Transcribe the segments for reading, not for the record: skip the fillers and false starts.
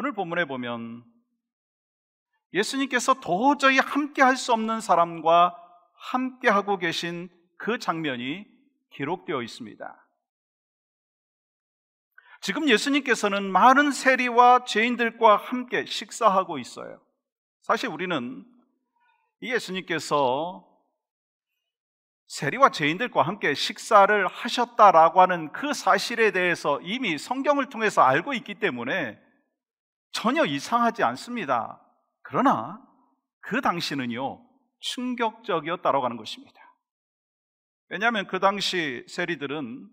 오늘 본문에 보면 예수님께서 도저히 함께 할 수 없는 사람과 함께 하고 계신 그 장면이 기록되어 있습니다. 지금 예수님께서는 많은 세리와 죄인들과 함께 식사하고 있어요. 사실 우리는 이 예수님께서 세리와 죄인들과 함께 식사를 하셨다라고 하는 그 사실에 대해서 이미 성경을 통해서 알고 있기 때문에 전혀 이상하지 않습니다. 그러나 그 당시는요, 충격적이었다라고 하는 것입니다. 왜냐하면 그 당시 세리들은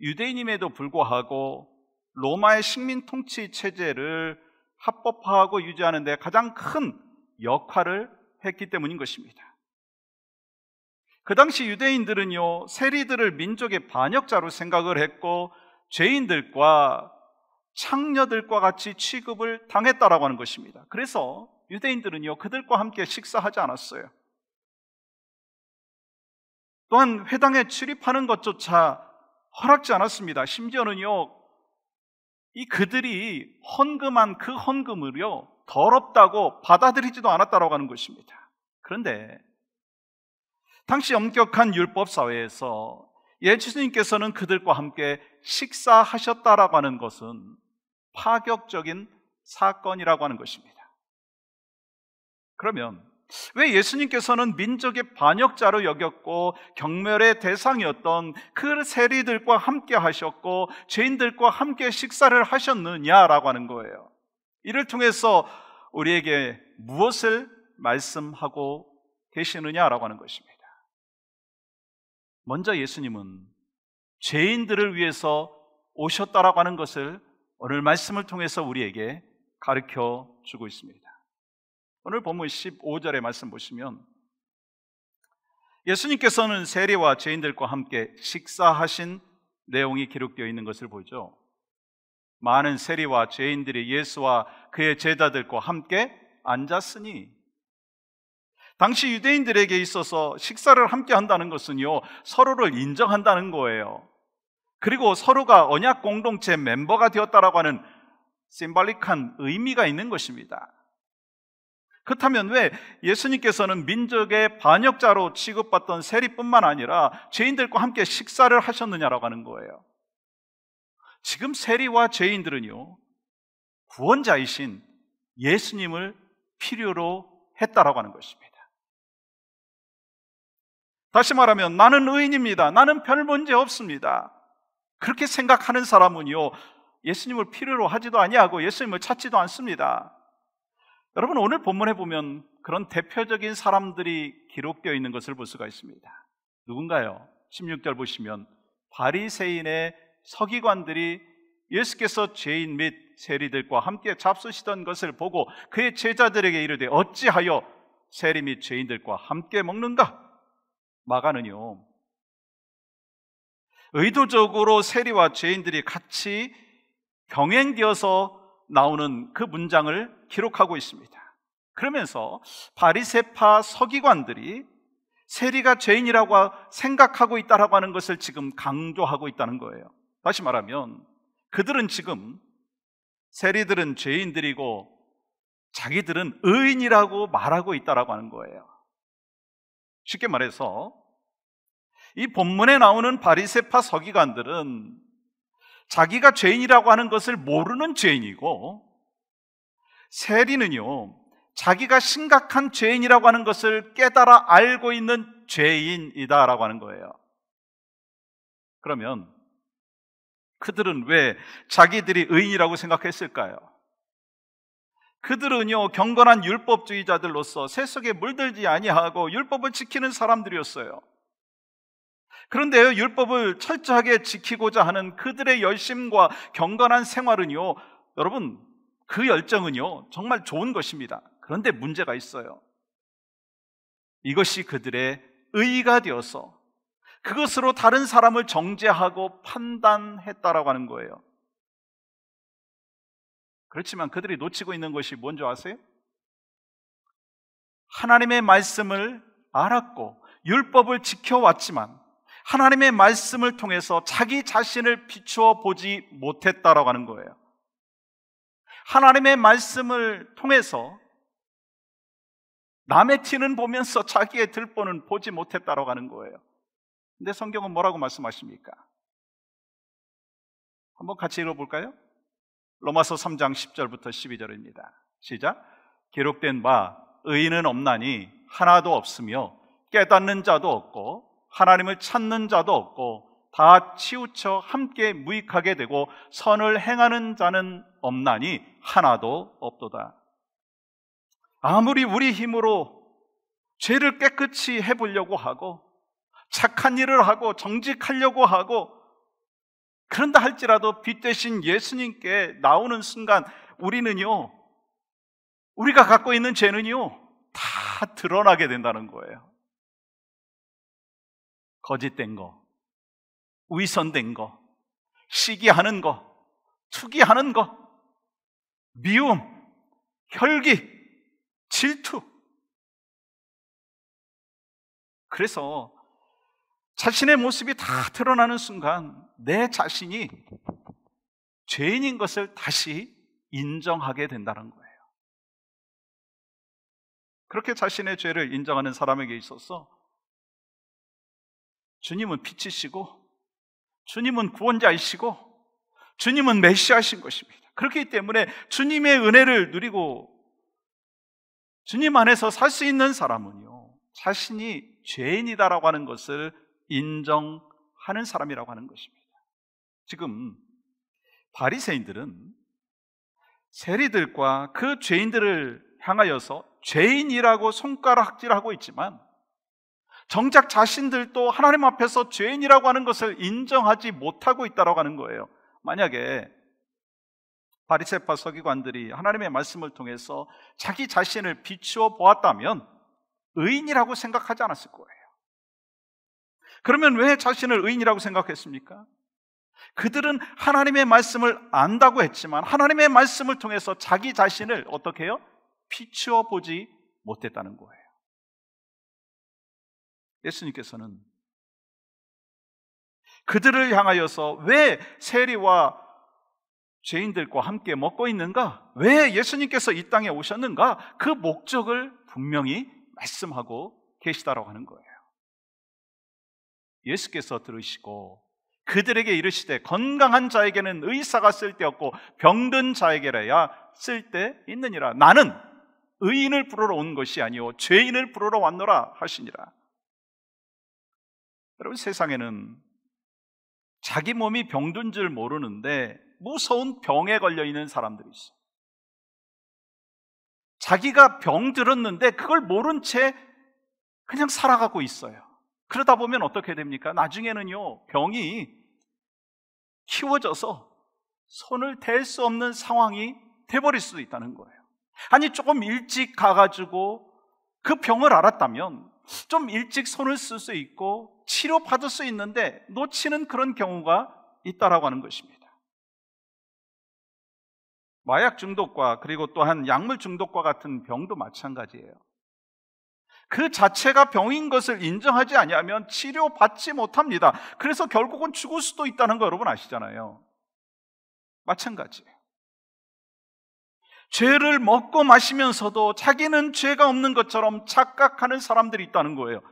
유대인임에도 불구하고 로마의 식민 통치 체제를 합법화하고 유지하는 데 가장 큰 역할을 했기 때문인 것입니다. 그 당시 유대인들은요, 세리들을 민족의 반역자로 생각을 했고 죄인들과 창녀들과 같이 취급을 당했다라고 하는 것입니다. 그래서 유대인들은요, 그들과 함께 식사하지 않았어요. 또한 회당에 출입하는 것조차 허락지 않았습니다. 심지어는요, 그들이 헌금한 그 헌금을요, 더럽다고 받아들이지도 않았다라고 하는 것입니다. 그런데 당시 엄격한 율법 사회에서 예수님께서는 그들과 함께 식사하셨다라고 하는 것은 파격적인 사건이라고 하는 것입니다. 그러면 왜 예수님께서는 민족의 반역자로 여겼고 경멸의 대상이었던 그 세리들과 함께 하셨고 죄인들과 함께 식사를 하셨느냐라고 하는 거예요. 이를 통해서 우리에게 무엇을 말씀하고 계시느냐라고 하는 것입니다. 먼저 예수님은 죄인들을 위해서 오셨다라고 하는 것을 오늘 말씀을 통해서 우리에게 가르쳐 주고 있습니다. 오늘 본문 15절의 말씀 보시면 예수님께서는 세리와 죄인들과 함께 식사하신 내용이 기록되어 있는 것을 보죠. 많은 세리와 죄인들이 예수와 그의 제자들과 함께 앉았으니, 당시 유대인들에게 있어서 식사를 함께 한다는 것은요, 서로를 인정한다는 거예요. 그리고 서로가 언약 공동체 멤버가 되었다라고 하는 심발릭한 의미가 있는 것입니다. 그렇다면 왜 예수님께서는 민족의 반역자로 취급받던 세리뿐만 아니라 죄인들과 함께 식사를 하셨느냐라고 하는 거예요. 지금 세리와 죄인들은요, 구원자이신 예수님을 필요로 했다라고 하는 것입니다. 다시 말하면 나는 의인입니다, 나는 별 문제 없습니다, 그렇게 생각하는 사람은요, 예수님을 필요로 하지도 아니하고 예수님을 찾지도 않습니다. 여러분, 오늘 본문에 보면 그런 대표적인 사람들이 기록되어 있는 것을 볼 수가 있습니다. 누군가요? 16절 보시면 바리새인의 서기관들이 예수께서 죄인 및 세리들과 함께 잡수시던 것을 보고 그의 제자들에게 이르되 어찌하여 세리 및 죄인들과 함께 먹는가? 마가는요, 의도적으로 세리와 죄인들이 같이 병행되어서 나오는 그 문장을 기록하고 있습니다. 그러면서 바리새파 서기관들이 세리가 죄인이라고 생각하고 있다라고 하는 것을 지금 강조하고 있다는 거예요. 다시 말하면 그들은 지금 세리들은 죄인들이고 자기들은 의인이라고 말하고 있다라고 하는 거예요. 쉽게 말해서 이 본문에 나오는 바리새파 서기관들은 자기가 죄인이라고 하는 것을 모르는 죄인이고, 세리는요, 자기가 심각한 죄인이라고 하는 것을 깨달아 알고 있는 죄인이다라고 하는 거예요. 그러면 그들은 왜 자기들이 의인이라고 생각했을까요? 그들은요, 경건한 율법주의자들로서 세속에 물들지 아니하고 율법을 지키는 사람들이었어요. 그런데요, 율법을 철저하게 지키고자 하는 그들의 열심과 경건한 생활은요, 여러분, 그 열정은요, 정말 좋은 것입니다. 그런데 문제가 있어요. 이것이 그들의 의의가 되어서 그것으로 다른 사람을 정죄하고 판단했다라고 하는 거예요. 그렇지만 그들이 놓치고 있는 것이 뭔지 아세요? 하나님의 말씀을 알았고 율법을 지켜왔지만 하나님의 말씀을 통해서 자기 자신을 비추어 보지 못했다라고 하는 거예요. 하나님의 말씀을 통해서 남의 티는 보면서 자기의 들보는 보지 못했다라고 하는 거예요. 근데 성경은 뭐라고 말씀하십니까? 한번 같이 읽어볼까요? 로마서 3장 10절부터 12절입니다. 시작. 기록된 바 의인은 없나니 하나도 없으며 깨닫는 자도 없고 하나님을 찾는 자도 없고 다 치우쳐 함께 무익하게 되고 선을 행하는 자는 없나니 하나도 없도다. 아무리 우리 힘으로 죄를 깨끗이 해보려고 하고 착한 일을 하고 정직하려고 하고 그런다 할지라도 빛 대신 예수님께 나오는 순간 우리는요, 우리가 갖고 있는 죄는요 다 드러나게 된다는 거예요. 거짓된 거, 위선된 거, 시기하는 거, 투기하는 거, 미움, 혈기, 질투. 그래서 자신의 모습이 다 드러나는 순간 내 자신이 죄인인 것을 다시 인정하게 된다는 거예요. 그렇게 자신의 죄를 인정하는 사람에게 있어서 주님은 빛이시고 주님은 구원자이시고 주님은 메시아이신 것입니다. 그렇기 때문에 주님의 은혜를 누리고 주님 안에서 살 수 있는 사람은요, 자신이 죄인이다라고 하는 것을 인정하는 사람이라고 하는 것입니다. 지금 바리새인들은 세리들과 그 죄인들을 향하여서 죄인이라고 손가락질하고 있지만 정작 자신들도 하나님 앞에서 죄인이라고 하는 것을 인정하지 못하고 있다고 하는 거예요. 만약에 바리새파 서기관들이 하나님의 말씀을 통해서 자기 자신을 비추어 보았다면 의인이라고 생각하지 않았을 거예요. 그러면 왜 자신을 의인이라고 생각했습니까? 그들은 하나님의 말씀을 안다고 했지만 하나님의 말씀을 통해서 자기 자신을 어떻게 해요? 비추어 보지 못했다는 거예요. 예수님께서는 그들을 향하여서 왜 세리와 죄인들과 함께 먹고 있는가? 왜 예수님께서 이 땅에 오셨는가? 그 목적을 분명히 말씀하고 계시다라고 하는 거예요. 예수께서 들으시고 그들에게 이르시되 건강한 자에게는 의사가 쓸데없고 병든 자에게라야 쓸데있느니라. 나는 의인을 부르러 온 것이 아니오 죄인을 부르러 왔노라 하시니라. 여러분, 세상에는 자기 몸이 병든 줄 모르는데 무서운 병에 걸려 있는 사람들이 있어요. 자기가 병들었는데 그걸 모른 채 그냥 살아가고 있어요. 그러다 보면 어떻게 됩니까? 나중에는요, 병이 키워져서 손을 댈 수 없는 상황이 돼버릴 수도 있다는 거예요. 아니, 조금 일찍 가가지고 그 병을 알았다면 좀 일찍 손을 쓸 수 있고 치료받을 수 있는데 놓치는 그런 경우가 있다라고 하는 것입니다. 마약 중독과 그리고 또한 약물 중독과 같은 병도 마찬가지예요. 그 자체가 병인 것을 인정하지 아니하면 치료받지 못합니다. 그래서 결국은 죽을 수도 있다는 거 여러분 아시잖아요. 마찬가지예요. 죄를 먹고 마시면서도 자기는 죄가 없는 것처럼 착각하는 사람들이 있다는 거예요.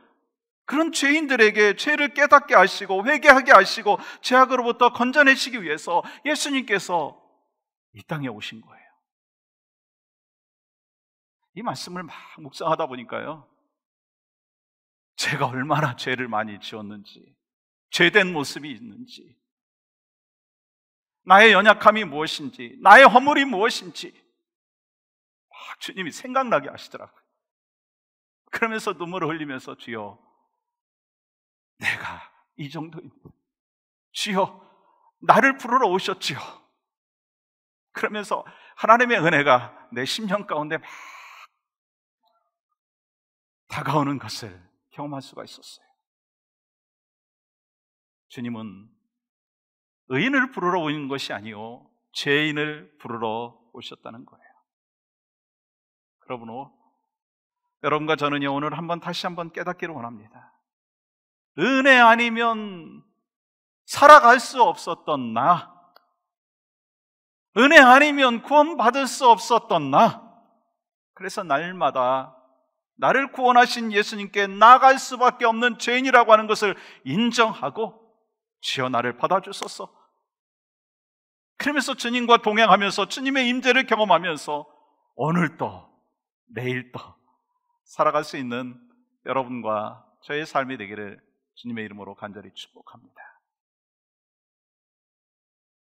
그런 죄인들에게 죄를 깨닫게 하시고 회개하게 하시고 죄악으로부터 건져내시기 위해서 예수님께서 이 땅에 오신 거예요. 이 말씀을 막 묵상하다 보니까요, 제가 얼마나 죄를 많이 지었는지, 죄된 모습이 있는지, 나의 연약함이 무엇인지, 나의 허물이 무엇인지 막 주님이 생각나게 하시더라고요. 그러면서 눈물을 흘리면서 주여, 내가 이 정도입니다. 주여, 나를 부르러 오셨지요. 그러면서 하나님의 은혜가 내 심령 가운데 막 다가오는 것을 경험할 수가 있었어요. 주님은 의인을 부르러 오는 것이 아니요 죄인을 부르러 오셨다는 거예요. 여러분과 저는요, 오늘 다시 한번 깨닫기를 원합니다. 은혜 아니면 살아갈 수 없었던 나, 은혜 아니면 구원받을 수 없었던 그래서 날마다 나를 구원하신 예수님께 나아갈 수밖에 없는 죄인이라고 하는 것을 인정하고 주여 나를 받아주소서. 그러면서 주님과 동행하면서 주님의 임재를 경험하면서 오늘도 내일도 살아갈 수 있는 여러분과 저의 삶이 되기를 주님의 이름으로 간절히 축복합니다.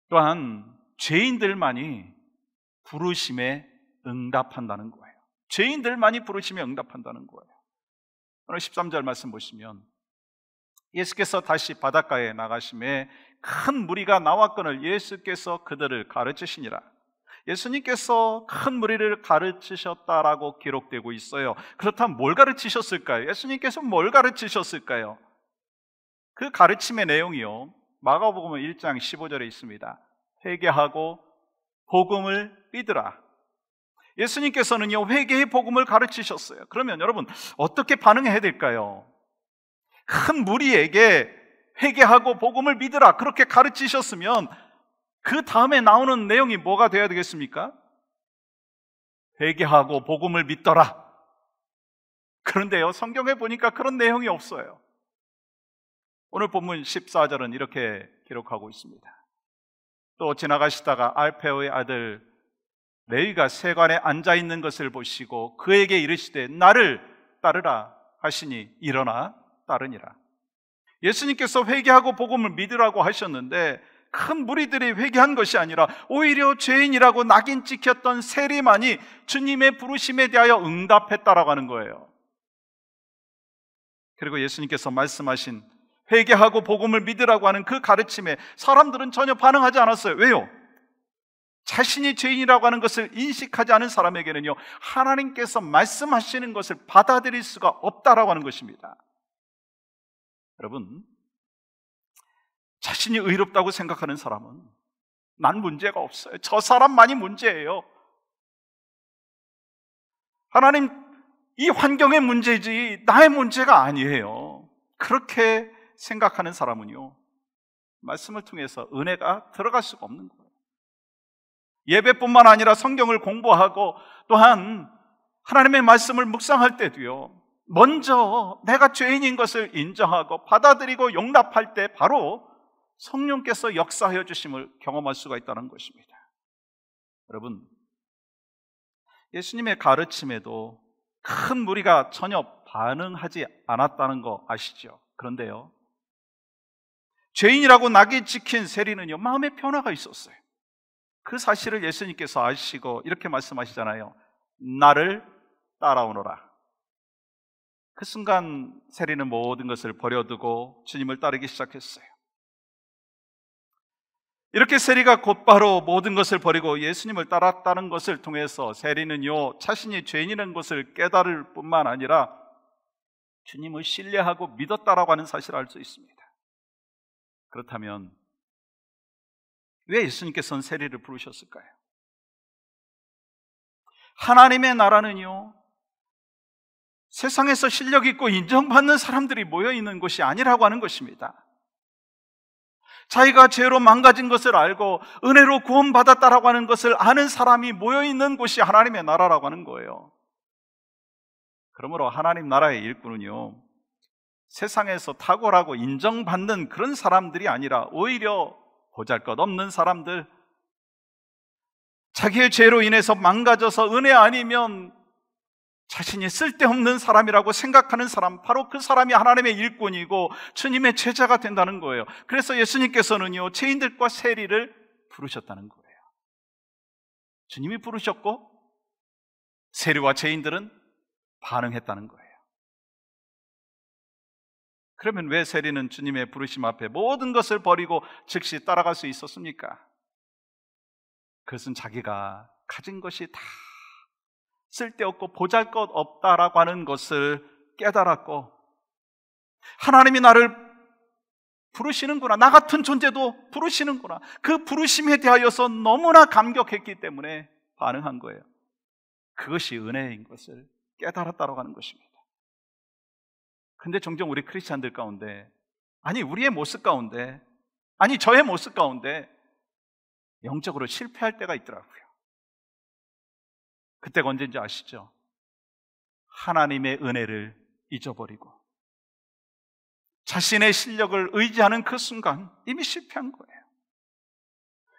또한 죄인들만이 부르심에 응답한다는 거예요. 죄인들만이 부르심에 응답한다는 거예요. 오늘 13절 말씀 보시면 예수께서 다시 바닷가에 나가심에 큰 무리가 나왔거늘 예수께서 그들을 가르치시니라. 예수님께서 큰 무리를 가르치셨다라고 기록되고 있어요. 그렇다면 뭘 가르치셨을까요? 예수님께서 뭘 가르치셨을까요? 그 가르침의 내용이요, 마가복음 1장 15절에 있습니다. 회개하고 복음을 믿으라. 예수님께서는요, 회개의 복음을 가르치셨어요. 그러면 여러분 어떻게 반응해야 될까요? 큰 무리에게 회개하고 복음을 믿으라 그렇게 가르치셨으면 그 다음에 나오는 내용이 뭐가 되어야 되겠습니까? 회개하고 복음을 믿더라. 그런데요, 성경에 보니까 그런 내용이 없어요. 오늘 본문 14절은 이렇게 기록하고 있습니다. 또 지나가시다가 알페오의 아들 레위가 세관에 앉아있는 것을 보시고 그에게 이르시되 나를 따르라 하시니 일어나 따르니라. 예수님께서 회개하고 복음을 믿으라고 하셨는데 큰 무리들이 회개한 것이 아니라 오히려 죄인이라고 낙인 찍혔던 세리만이 주님의 부르심에 대하여 응답했다라고 하는 거예요. 그리고 예수님께서 말씀하신 회개하고 복음을 믿으라고 하는 그 가르침에 사람들은 전혀 반응하지 않았어요. 왜요? 자신이 죄인이라고 하는 것을 인식하지 않은 사람에게는요, 하나님께서 말씀하시는 것을 받아들일 수가 없다라고 하는 것입니다. 여러분, 자신이 의롭다고 생각하는 사람은 난 문제가 없어요. 저 사람만이 문제예요. 하나님, 이 환경의 문제지 나의 문제가 아니에요. 그렇게 생각하는 사람은요, 말씀을 통해서 은혜가 들어갈 수가 없는 거예요. 예배뿐만 아니라 성경을 공부하고 또한 하나님의 말씀을 묵상할 때도요, 먼저 내가 죄인인 것을 인정하고 받아들이고 용납할 때 바로 성령께서 역사하여 주심을 경험할 수가 있다는 것입니다. 여러분, 예수님의 가르침에도 큰 무리가 전혀 반응하지 않았다는 거 아시죠? 그런데요, 죄인이라고 낙인 찍힌 세리는요, 마음의 변화가 있었어요. 그 사실을 예수님께서 아시고 이렇게 말씀하시잖아요. 나를 따라오너라. 그 순간 세리는 모든 것을 버려두고 주님을 따르기 시작했어요. 이렇게 세리가 곧바로 모든 것을 버리고 예수님을 따랐다는 것을 통해서 세리는요, 자신이 죄인이라는 것을 깨달을 뿐만 아니라 주님을 신뢰하고 믿었다라고 하는 사실을 알 수 있습니다. 그렇다면 왜 예수님께서는 세리를 부르셨을까요? 하나님의 나라는요, 세상에서 실력 있고 인정받는 사람들이 모여있는 곳이 아니라고 하는 것입니다. 자기가 죄로 망가진 것을 알고 은혜로 구원받았다라고 하는 것을 아는 사람이 모여있는 곳이 하나님의 나라라고 하는 거예요. 그러므로 하나님 나라의 일꾼은요, 세상에서 탁월하고 인정받는 그런 사람들이 아니라 오히려 보잘것없는 사람들, 자기의 죄로 인해서 망가져서 은혜 아니면 자신이 쓸데없는 사람이라고 생각하는 사람, 바로 그 사람이 하나님의 일꾼이고 주님의 제자가 된다는 거예요. 그래서 예수님께서는요, 죄인들과 세리를 부르셨다는 거예요. 주님이 부르셨고 세리와 죄인들은 반응했다는 거예요. 그러면 왜 세리는 주님의 부르심 앞에 모든 것을 버리고 즉시 따라갈 수 있었습니까? 그것은 자기가 가진 것이 다 쓸데없고 보잘것없다라고 하는 것을 깨달았고, 하나님이 나를 부르시는구나, 나 같은 존재도 부르시는구나, 그 부르심에 대하여서 너무나 감격했기 때문에 반응한 거예요. 그것이 은혜인 것을 깨달았다라고 하는 것입니다. 근데 종종 우리 크리스찬들 가운데, 아니 우리의 모습 가운데, 아니 저의 모습 가운데 영적으로 실패할 때가 있더라고요. 그때가 언제인지 아시죠? 하나님의 은혜를 잊어버리고 자신의 실력을 의지하는 그 순간 이미 실패한 거예요.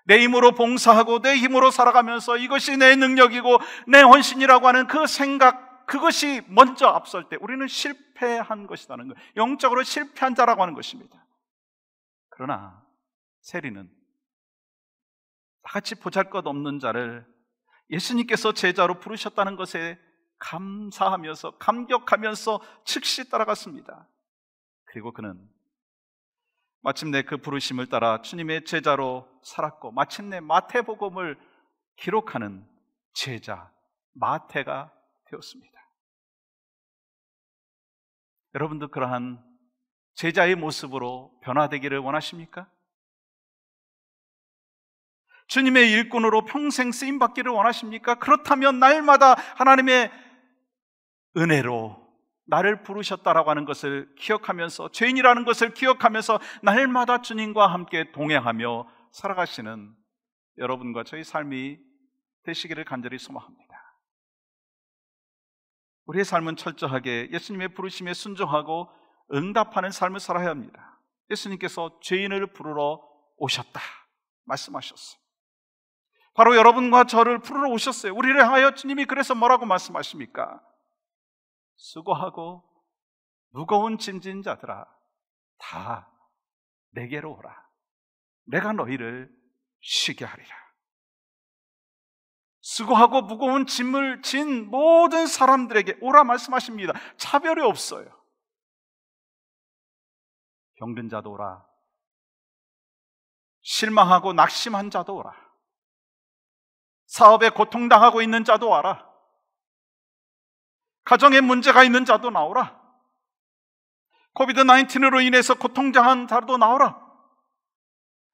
내 힘으로 봉사하고 내 힘으로 살아가면서 이것이 내 능력이고 내 헌신이라고 하는 그 생각, 그것이 먼저 앞설 때 우리는 실패한 것이라는 거예요. 영적으로 실패한 자라고 하는 것입니다. 그러나 세리는 다같이 보잘것없는 자를 예수님께서 제자로 부르셨다는 것에 감사하면서 감격하면서 즉시 따라갔습니다. 그리고 그는 마침내 그 부르심을 따라 주님의 제자로 살았고 마침내 마태복음을 기록하는 제자 마태가 되었습니다. 여러분도 그러한 제자의 모습으로 변화되기를 원하십니까? 주님의 일꾼으로 평생 쓰임받기를 원하십니까? 그렇다면 날마다 하나님의 은혜로 나를 부르셨다라고 하는 것을 기억하면서, 죄인이라는 것을 기억하면서 날마다 주님과 함께 동행하며 살아가시는 여러분과 저희 삶이 되시기를 간절히 소망합니다. 우리의 삶은 철저하게 예수님의 부르심에 순종하고 응답하는 삶을 살아야 합니다. 예수님께서 죄인을 부르러 오셨다 말씀하셨어요. 바로 여러분과 저를 부르러 오셨어요. 우리를 하여 주님이 그래서 뭐라고 말씀하십니까? 수고하고 무거운 짐진 자들아 다 내게로 오라. 내가 너희를 쉬게 하리라. 수고하고 무거운 짐을 진 모든 사람들에게 오라 말씀하십니다. 차별이 없어요. 병든 자도 오라. 실망하고 낙심한 자도 오라. 사업에 고통당하고 있는 자도 와라. 가정에 문제가 있는 자도 나오라. 코비드-19로 인해서 고통당한 자도 나오라.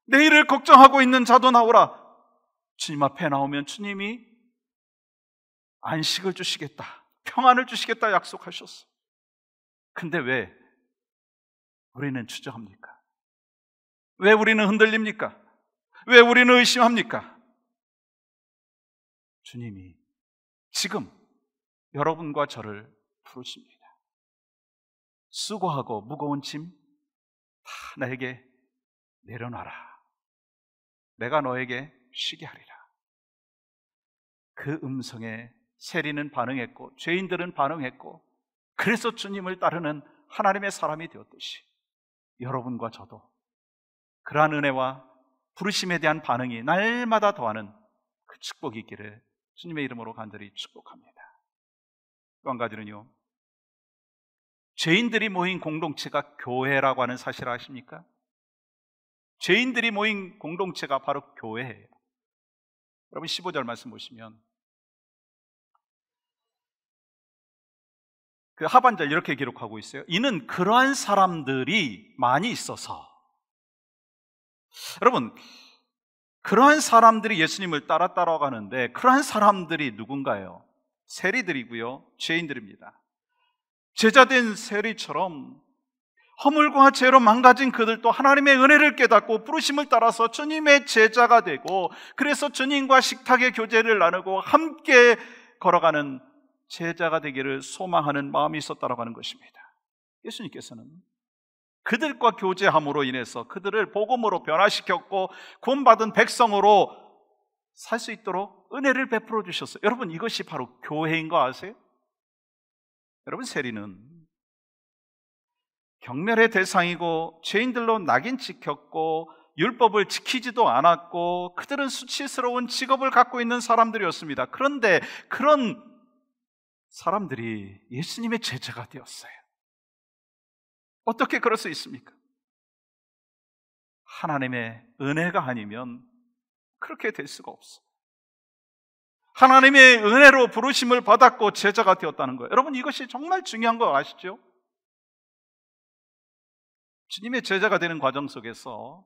내일을 걱정하고 있는 자도 나오라. 주님 앞에 나오면 주님이 안식을 주시겠다, 평안을 주시겠다 약속하셨어. 근데 왜 우리는 주저합니까? 왜 우리는 흔들립니까? 왜 우리는 의심합니까? 주님이 지금 여러분과 저를 부르십니다. 수고하고 무거운 짐 다 나에게 내려놔라. 내가 너에게 쉬게 하리라. 그 음성에 세리는 반응했고 죄인들은 반응했고, 그래서 주님을 따르는 하나님의 사람이 되었듯이 여러분과 저도 그러한 은혜와 부르심에 대한 반응이 날마다 더하는 그 축복이 있기를 주님의 이름으로 간절히 축복합니다. 또 한 가지는요, 죄인들이 모인 공동체가 교회라고 하는 사실을 아십니까? 죄인들이 모인 공동체가 바로 교회예요. 여러분 15절 말씀 보시면 그 하반절 이렇게 기록하고 있어요. 이는 그러한 사람들이 많이 있어서. 여러분, 그러한 사람들이 예수님을 따라가는데 그러한 사람들이 누군가요? 세리들이고요, 죄인들입니다. 제자된 세리처럼 허물과 죄로 망가진 그들도 하나님의 은혜를 깨닫고 부르심을 따라서 주님의 제자가 되고, 그래서 주님과 식탁의 교제를 나누고 함께 걸어가는 제자가 되기를 소망하는 마음이 있었다라고 하는 것입니다. 예수님께서는 그들과 교제함으로 인해서 그들을 복음으로 변화시켰고 구원받은 백성으로 살 수 있도록 은혜를 베풀어 주셨어요. 여러분, 이것이 바로 교회인 거 아세요? 여러분, 세리는 경멸의 대상이고 죄인들로 낙인 찍혔고 율법을 지키지도 않았고 그들은 수치스러운 직업을 갖고 있는 사람들이었습니다. 그런데 그런 사람들이 예수님의 제자가 되었어요. 어떻게 그럴 수 있습니까? 하나님의 은혜가 아니면 그렇게 될 수가 없어요. 하나님의 은혜로 부르심을 받았고 제자가 되었다는 거예요. 여러분, 이것이 정말 중요한 거 아시죠? 주님의 제자가 되는 과정 속에서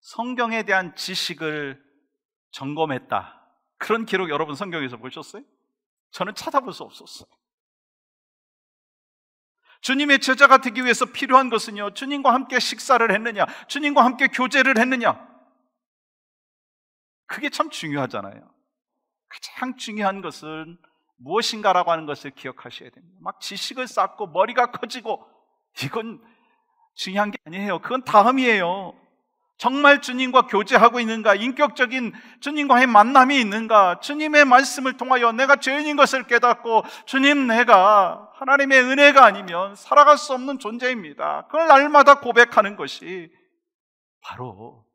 성경에 대한 지식을 점검했다, 그런 기록 여러분 성경에서 보셨어요? 저는 찾아볼 수 없었어요. 주님의 제자가 되기 위해서 필요한 것은요, 주님과 함께 식사를 했느냐, 주님과 함께 교제를 했느냐, 그게 참 중요하잖아요. 가장 중요한 것은 무엇인가라고 하는 것을 기억하셔야 됩니다. 막 지식을 쌓고 머리가 커지고 이건 중요한 게 아니에요. 그건 다음이에요. 정말 주님과 교제하고 있는가? 인격적인 주님과의 만남이 있는가? 주님의 말씀을 통하여 내가 죄인인 것을 깨닫고 주님, 내가 하나님의 은혜가 아니면 살아갈 수 없는 존재입니다. 그걸 날마다 고백하는 것이 바로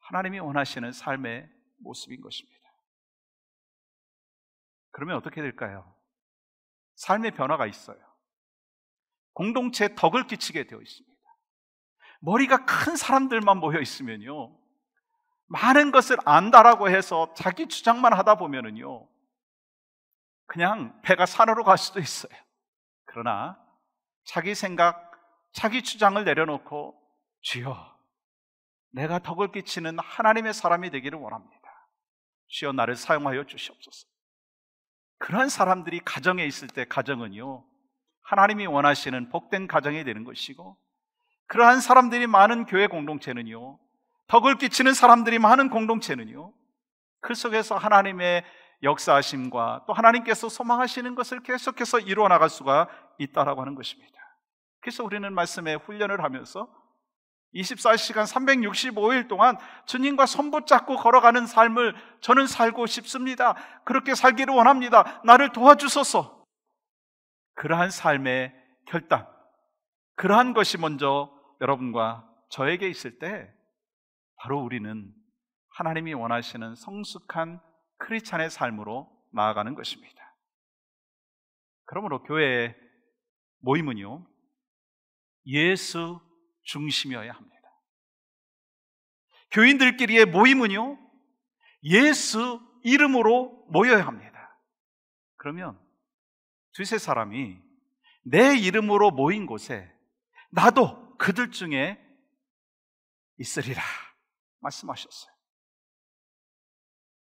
하나님이 원하시는 삶의 모습인 것입니다. 그러면 어떻게 될까요? 삶의 변화가 있어요. 공동체에 덕을 끼치게 되어 있습니다. 머리가 큰 사람들만 모여 있으면요, 많은 것을 안다라고 해서 자기 주장만 하다 보면은요, 그냥 배가 산으로 갈 수도 있어요. 그러나 자기 생각, 자기 주장을 내려놓고 주여, 내가 덕을 끼치는 하나님의 사람이 되기를 원합니다. 주여, 나를 사용하여 주시옵소서. 그런 사람들이 가정에 있을 때 가정은요, 하나님이 원하시는 복된 가정이 되는 것이고, 그러한 사람들이 많은 교회 공동체는요, 덕을 끼치는 사람들이 많은 공동체는요, 그 속에서 하나님의 역사하심과 또 하나님께서 소망하시는 것을 계속해서 이루어 나갈 수가 있다라고 하는 것입니다. 그래서 우리는 말씀에 훈련을 하면서 24시간 365일 동안 주님과 손 붙잡고 걸어가는 삶을 저는 살고 싶습니다. 그렇게 살기를 원합니다. 나를 도와주소서. 그러한 삶의 결단, 그러한 것이 먼저 여러분과 저에게 있을 때 바로 우리는 하나님이 원하시는 성숙한 크리스찬의 삶으로 나아가는 것입니다. 그러므로 교회의 모임은요, 예수 중심이어야 합니다. 교인들끼리의 모임은요, 예수 이름으로 모여야 합니다. 그러면 두세 사람이 내 이름으로 모인 곳에 나도 그들 중에 있으리라 말씀하셨어요.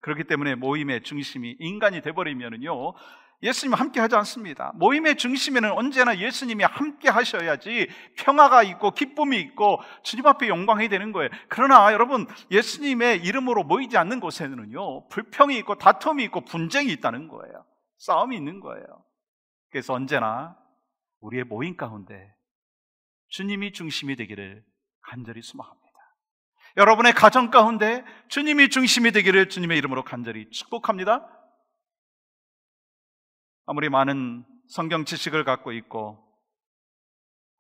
그렇기 때문에 모임의 중심이 인간이 되어버리면요, 예수님과 함께 하지 않습니다. 모임의 중심에는 언제나 예수님이 함께 하셔야지 평화가 있고 기쁨이 있고 주님 앞에 영광이 되는 거예요. 그러나 여러분, 예수님의 이름으로 모이지 않는 곳에는요, 불평이 있고 다툼이 있고 분쟁이 있다는 거예요. 싸움이 있는 거예요. 그래서 언제나 우리의 모임 가운데 주님이 중심이 되기를 간절히 소망합니다. 여러분의 가정 가운데 주님이 중심이 되기를 주님의 이름으로 간절히 축복합니다. 아무리 많은 성경 지식을 갖고 있고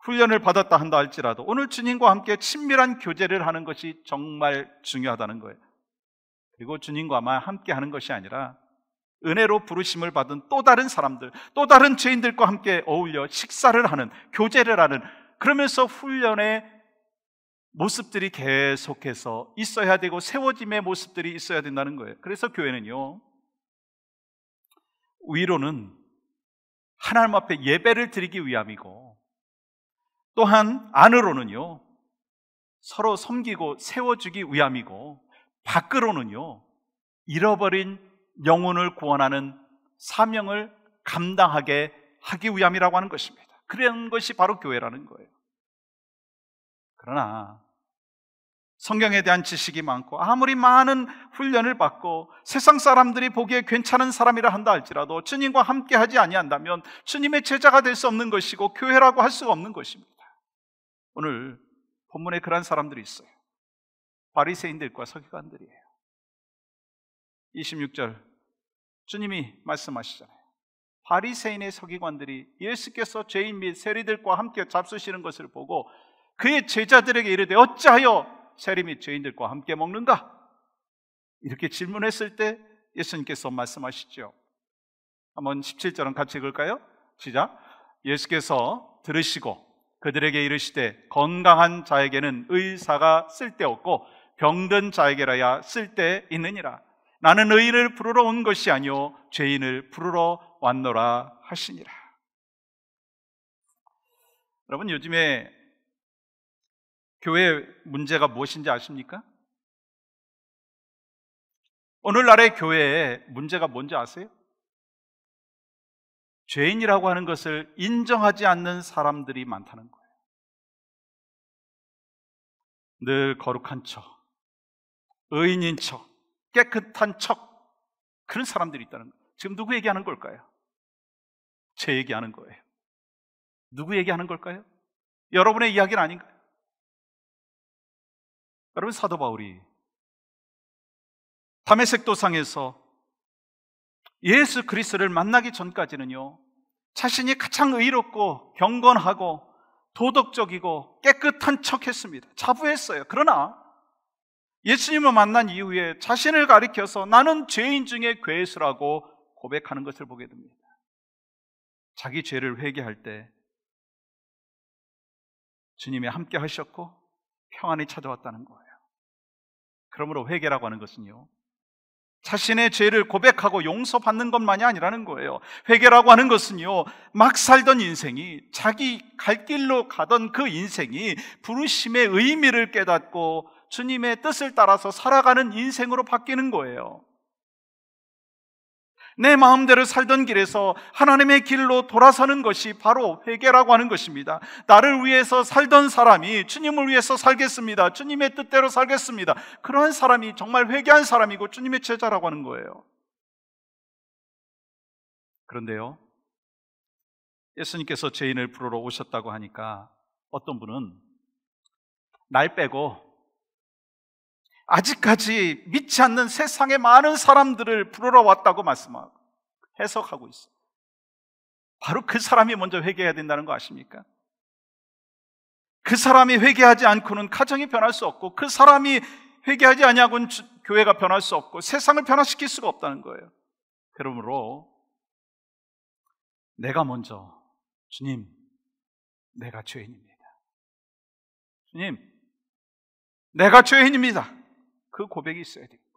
훈련을 받았다 한다 할지라도 오늘 주님과 함께 친밀한 교제를 하는 것이 정말 중요하다는 거예요. 그리고 주님과만 함께 하는 것이 아니라 은혜로 부르심을 받은 또 다른 사람들, 또 다른 죄인들과 함께 어울려 식사를 하는, 교제를 하는, 그러면서 훈련의 모습들이 계속해서 있어야 되고 세워짐의 모습들이 있어야 된다는 거예요. 그래서 교회는요, 위로는 하나님 앞에 예배를 드리기 위함이고, 또한 안으로는요, 서로 섬기고 세워주기 위함이고, 밖으로는요, 잃어버린 영혼을 구원하는 사명을 감당하게 하기 위함이라고 하는 것입니다. 그런 것이 바로 교회라는 거예요. 그러나 성경에 대한 지식이 많고 아무리 많은 훈련을 받고 세상 사람들이 보기에 괜찮은 사람이라 한다 할지라도 주님과 함께 하지 아니한다면 주님의 제자가 될 수 없는 것이고 교회라고 할 수가 없는 것입니다. 오늘 본문에 그런 사람들이 있어요. 바리새인들과 서기관들이에요. 26절 주님이 말씀하시잖아요. 바리새인의 서기관들이 예수께서 죄인 및 세리들과 함께 잡수시는 것을 보고 그의 제자들에게 이르되 어찌하여 세리 및 죄인들과 함께 먹는가? 이렇게 질문했을 때 예수님께서 말씀하시죠. 한번 17절은 같이 읽을까요? 시작. 예수께서 들으시고 그들에게 이르시되 건강한 자에게는 의사가 쓸데없고 병든 자에게라야 쓸데있느니라. 나는 의인을 부르러 온 것이 아니요 죄인을 부르러 왔노라 하시니라. 여러분, 요즘에 교회 문제가 무엇인지 아십니까? 오늘날의 교회의 문제가 뭔지 아세요? 죄인이라고 하는 것을 인정하지 않는 사람들이 많다는 거예요. 늘 거룩한 척, 의인인 척, 깨끗한 척, 그런 사람들이 있다는 거예요. 지금 누구 얘기하는 걸까요? 제 얘기하는 거예요. 누구 얘기하는 걸까요? 여러분의 이야기는 아닌가요? 여러분, 사도 바울이 다메섹 도상에서 예수 그리스도를 만나기 전까지는요, 자신이 가장 의롭고 경건하고 도덕적이고 깨끗한 척했습니다. 자부했어요. 그러나 예수님을 만난 이후에 자신을 가리켜서 나는 죄인 중에 괴수라고 고백하는 것을 보게 됩니다. 자기 죄를 회개할 때 주님이 함께 하셨고 평안이 찾아왔다는 거예요. 그러므로 회개라고 하는 것은요, 자신의 죄를 고백하고 용서받는 것만이 아니라는 거예요. 회개라고 하는 것은요, 막 살던 인생이, 자기 갈 길로 가던 그 인생이 부르심의 의미를 깨닫고 주님의 뜻을 따라서 살아가는 인생으로 바뀌는 거예요. 내 마음대로 살던 길에서 하나님의 길로 돌아서는 것이 바로 회개라고 하는 것입니다. 나를 위해서 살던 사람이 주님을 위해서 살겠습니다, 주님의 뜻대로 살겠습니다, 그러한 사람이 정말 회개한 사람이고 주님의 제자라고 하는 거예요. 그런데요, 예수님께서 죄인을 부르러 오셨다고 하니까 어떤 분은 날 빼고 아직까지 믿지 않는 세상의 많은 사람들을 부르러 왔다고 말씀하고 해석하고 있어요. 바로 그 사람이 먼저 회개해야 된다는 거 아십니까? 그 사람이 회개하지 않고는 가정이 변할 수 없고, 그 사람이 회개하지 아니하고는 교회가 변할 수 없고 세상을 변화시킬 수가 없다는 거예요. 그러므로 내가 먼저, 주님, 내가 죄인입니다, 주님, 내가 죄인입니다, 그 고백이 있어야 됩니다.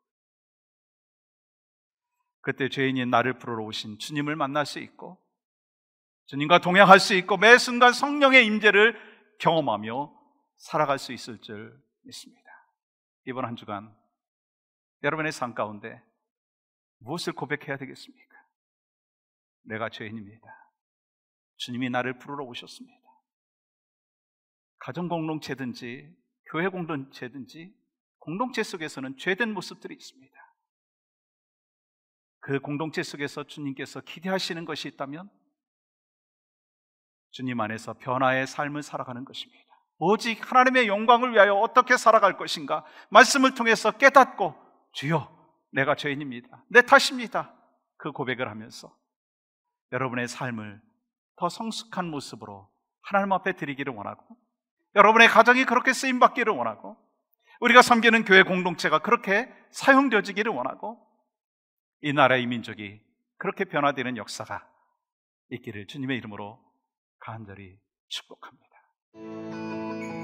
그때 죄인인 나를 부르러 오신 주님을 만날 수 있고 주님과 동행할 수 있고 매 순간 성령의 임재를 경험하며 살아갈 수 있을 줄 믿습니다. 이번 한 주간 여러분의 삶 가운데 무엇을 고백해야 되겠습니까? 내가 죄인입니다, 주님이 나를 부르러 오셨습니다. 가정 공동체든지 교회 공동체든지 공동체 속에서는 죄된 모습들이 있습니다. 그 공동체 속에서 주님께서 기대하시는 것이 있다면 주님 안에서 변화의 삶을 살아가는 것입니다. 오직 하나님의 영광을 위하여 어떻게 살아갈 것인가 말씀을 통해서 깨닫고, 주여, 내가 죄인입니다, 내 탓입니다, 그 고백을 하면서 여러분의 삶을 더 성숙한 모습으로 하나님 앞에 드리기를 원하고, 여러분의 가정이 그렇게 쓰임받기를 원하고, 우리가 섬기는 교회 공동체가 그렇게 사용되어지기를 원하고, 이 나라의 민족이 그렇게 변화되는 역사가 있기를 주님의 이름으로 간절히 축복합니다.